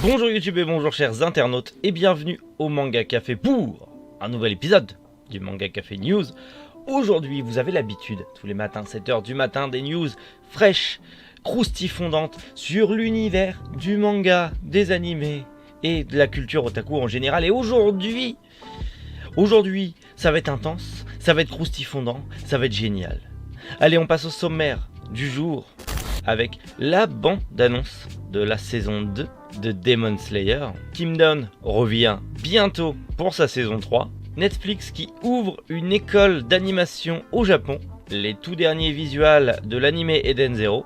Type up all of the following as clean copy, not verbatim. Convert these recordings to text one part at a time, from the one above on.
Bonjour YouTube et bonjour chers internautes et bienvenue au Manga Café pour un nouvel épisode du Manga Café News. Aujourd'hui vous avez l'habitude, tous les matins 7h du matin, des news fraîches, croustifondantes sur l'univers du manga, des animés et de la culture otaku en général. Et aujourd'hui ça va être intense, ça va être croustifondant, ça va être génial. Allez, on passe au sommaire du jour avec la bande-annonce de la saison 2 de Demon Slayer. Kingdom revient bientôt pour sa saison 3. Netflix qui ouvre une école d'animation au Japon. Les tout derniers visuals de l'anime Eden Zero.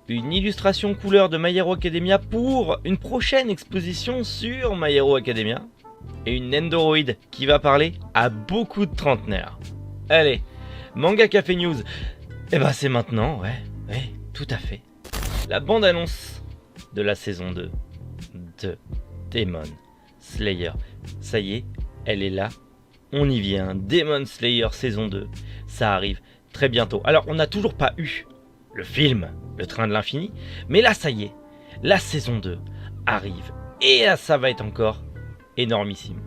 Une illustration couleur de My Hero Academia pour une prochaine exposition sur My Hero Academia. Et une Nendoroid qui va parler à beaucoup de trentenaires. Allez, Manga Café News. Et bah c'est maintenant, ouais, tout à fait. La bande-annonce de la saison 2 de Demon Slayer. Ça y est, elle est là. On y vient. Demon Slayer saison 2. Ça arrive très bientôt. Alors, on n'a toujours pas eu le film, Le Train de l'Infini. Mais là, ça y est. La saison 2 arrive. Et là, ça va être encore énormissime.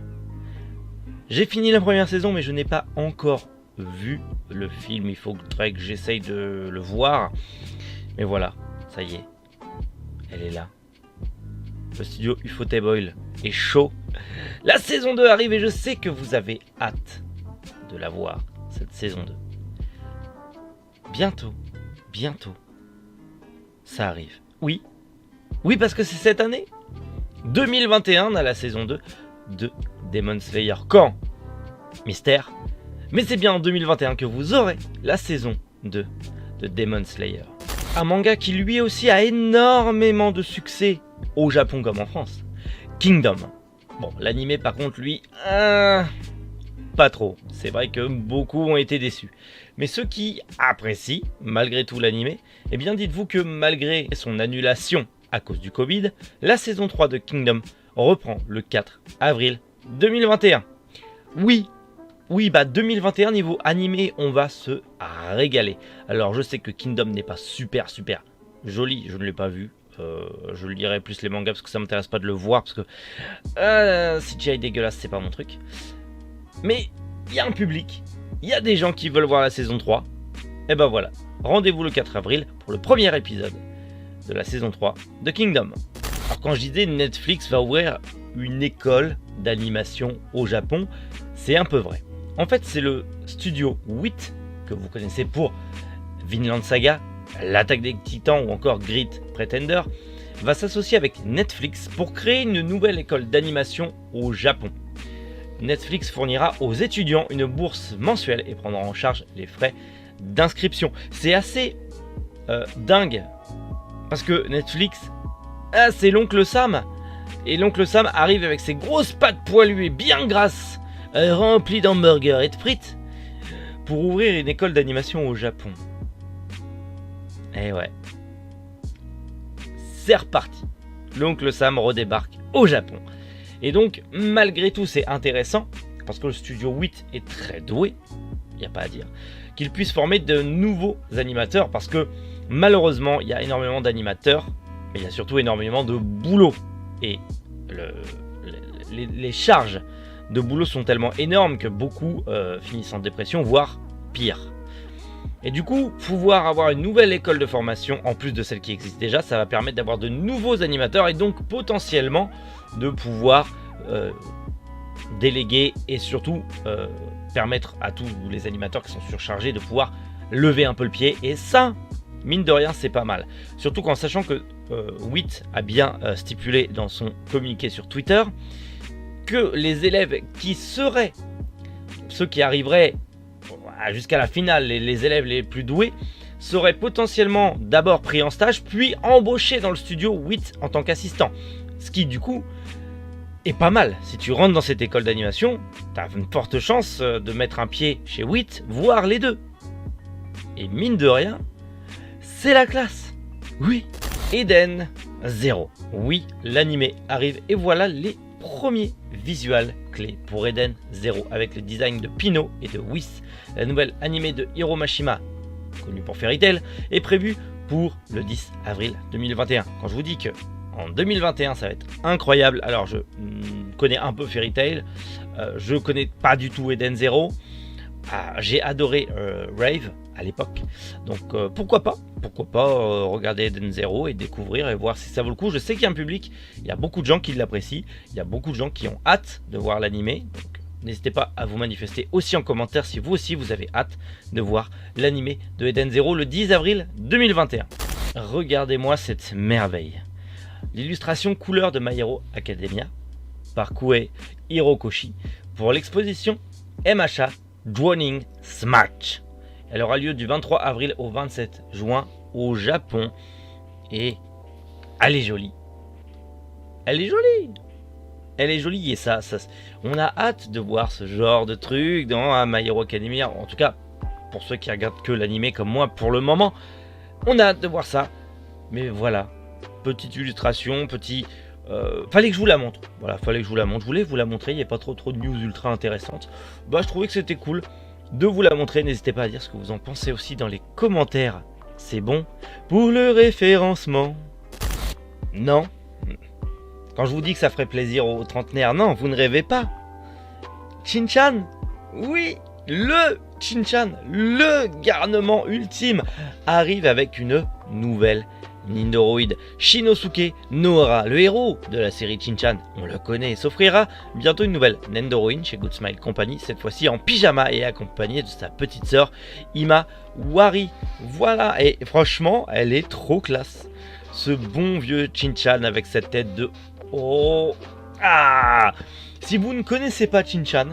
J'ai fini la première saison, mais je n'ai pas encore vu le film. Il faudrait que j'essaye de le voir. Mais voilà, ça y est. Elle est là. Le studio Ufotable est chaud. La saison 2 arrive et je sais que vous avez hâte de la voir, cette saison 2. Bientôt, ça arrive. Oui, parce que c'est cette année. 2021, on a la saison 2 de Demon Slayer. Quand? Mystère. Mais c'est bien en 2021 que vous aurez la saison 2 de Demon Slayer. Un manga qui lui aussi a énormément de succès au Japon comme en France. Kingdom. Bon, l'animé par contre lui, pas trop. C'est vrai que beaucoup ont été déçus. Mais ceux qui apprécient malgré tout l'animé, eh bien dites-vous que malgré son annulation à cause du Covid, la saison 3 de Kingdom reprend le 4 avril 2021. Oui, 2021 niveau animé, on va se régaler. Alors je sais que Kingdom n'est pas super joli, je ne l'ai pas vu. Je lirai plus les mangas parce que ça m'intéresse pas de le voir parce que CGI dégueulasse, c'est pas mon truc. Mais il y a un public, il y a des gens qui veulent voir la saison 3. Et ben voilà, rendez-vous le 4 avril pour le premier épisode de la saison 3 de Kingdom. Alors quand je disais Netflix va ouvrir une école d'animation au Japon, c'est un peu vrai. En fait, c'est le studio 8 que vous connaissez pour Vinland Saga, L'Attaque des Titans ou encore Grid Pretender, va s'associer avec Netflix pour créer une nouvelle école d'animation au Japon. Netflix fournira aux étudiants une bourse mensuelle et prendra en charge les frais d'inscription. C'est assez dingue parce que Netflix, c'est l'oncle Sam. Et l'oncle Sam arrive avec ses grosses pattes poilues et bien grasses, remplies d'hamburgers et de frites, pour ouvrir une école d'animation au Japon. Eh ouais. C'est reparti. L'oncle Sam redébarque au Japon. Et donc, malgré tout, c'est intéressant, parce que le studio 8 est très doué, il n'y a pas à dire, qu'il puisse former de nouveaux animateurs, parce que malheureusement, il y a énormément d'animateurs, mais il y a surtout énormément de boulot. Et les charges de boulot sont tellement énormes que beaucoup finissent en dépression, voire pire. Et du coup, pouvoir avoir une nouvelle école de formation, en plus de celle qui existe déjà, ça va permettre d'avoir de nouveaux animateurs et donc potentiellement de pouvoir déléguer et surtout permettre à tous les animateurs qui sont surchargés de pouvoir lever un peu le pied. Et ça, mine de rien, c'est pas mal. Surtout qu'en sachant que 8 a bien stipulé dans son communiqué sur Twitter que les élèves qui seraient, ceux qui arriveraient jusqu'à la finale, les élèves les plus doués, seraient potentiellement d'abord pris en stage, puis embauchés dans le studio 8 en tant qu'assistant. Ce qui du coup est pas mal. Si tu rentres dans cette école d'animation, tu as une forte chance de mettre un pied chez 8, voire les deux. Et mine de rien, c'est la classe. Oui, Eden Zero. Oui, l'animé arrive et voilà les premiers visuels clés pour Eden Zero avec le design de Pino et de Whis. La nouvelle animée de Hiro Mashima, connu pour Fairy Tail, est prévue pour le 10 avril 2021. Quand je vous dis que en 2021 ça va être incroyable, alors je connais un peu Fairy Tail, je connais pas du tout Eden Zero, j'ai adoré Rave à l'époque, donc pourquoi pas regarder Eden Zero et découvrir et voir si ça vaut le coup. Je sais qu'il y a un public, il y a beaucoup de gens qui l'apprécient, il y a beaucoup de gens qui ont hâte de voir l'animé, donc n'hésitez pas à vous manifester aussi en commentaire si vous aussi vous avez hâte de voir l'animé de Eden Zero le 10 avril 2021. Regardez-moi cette merveille. L'illustration couleur de My Hero Academia par Kouei Hirokoshi pour l'exposition MHA Drowning Smash. Elle aura lieu du 23 avril au 27 juin au Japon. Et elle est jolie. Elle est jolie. Elle est jolie et ça, on a hâte de voir ce genre de truc dans My Hero Academia. En tout cas, pour ceux qui regardent que l'animé comme moi pour le moment, on a hâte de voir ça. Mais voilà, petite illustration, fallait que je vous la montre. Voilà, fallait que je vous la montre. Je voulais vous la montrer, il n'y a pas trop de news ultra intéressantes. Bah, je trouvais que c'était cool de vous la montrer. N'hésitez pas à dire ce que vous en pensez aussi dans les commentaires. C'est bon pour le référencement? Non. Quand je vous dis que ça ferait plaisir aux trentenaires, non, vous ne rêvez pas. Shin-chan, oui, le Shin-chan, le garnement ultime, arrive avec une nouvelle Nendoroid. Shinosuke Nohara, le héros de la série Shin-chan, on le connaît, s'offrira bientôt une nouvelle Nendoroid chez Good Smile Company, cette fois-ci en pyjama et accompagnée de sa petite sœur Ima Wari. Voilà, et franchement, elle est trop classe. Ce bon vieux Shin-chan avec cette tête de... Oh ah. Si vous ne connaissez pas Shin-chan,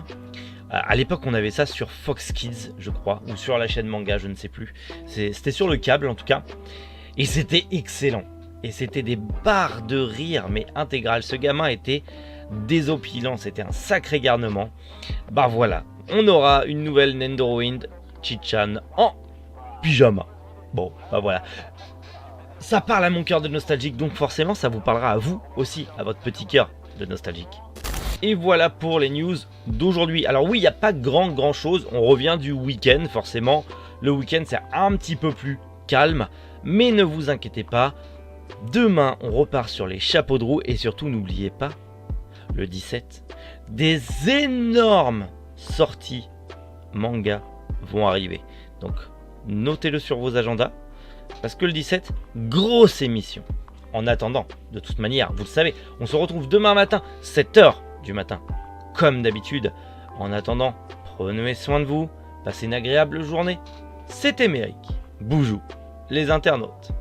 à l'époque on avait ça sur Fox Kids, je crois, ou sur la chaîne manga, je ne sais plus. C'était sur le câble en tout cas. Et c'était excellent. Et c'était des barres de rire, mais intégrales. Ce gamin était désopilant, c'était un sacré garnement. Bah voilà, on aura une nouvelle Nendoroid Shin-chan en pyjama. Bon, bah voilà. Ça parle à mon cœur de nostalgique, donc forcément ça vous parlera à vous aussi, à votre petit cœur de nostalgique. Et voilà pour les news d'aujourd'hui. Alors oui, il n'y a pas grand chose, on revient du week-end forcément. Le week-end c'est un petit peu plus calme, mais ne vous inquiétez pas. Demain on repart sur les chapeaux de roue et surtout n'oubliez pas, le 17, des énormes sorties manga vont arriver. Donc notez-le sur vos agendas. Parce que le 17, grosse émission. En attendant, de toute manière, vous le savez, on se retrouve demain matin, 7h du matin, comme d'habitude. En attendant, prenez soin de vous, passez une agréable journée. C'était Méric, Boujou, les internautes.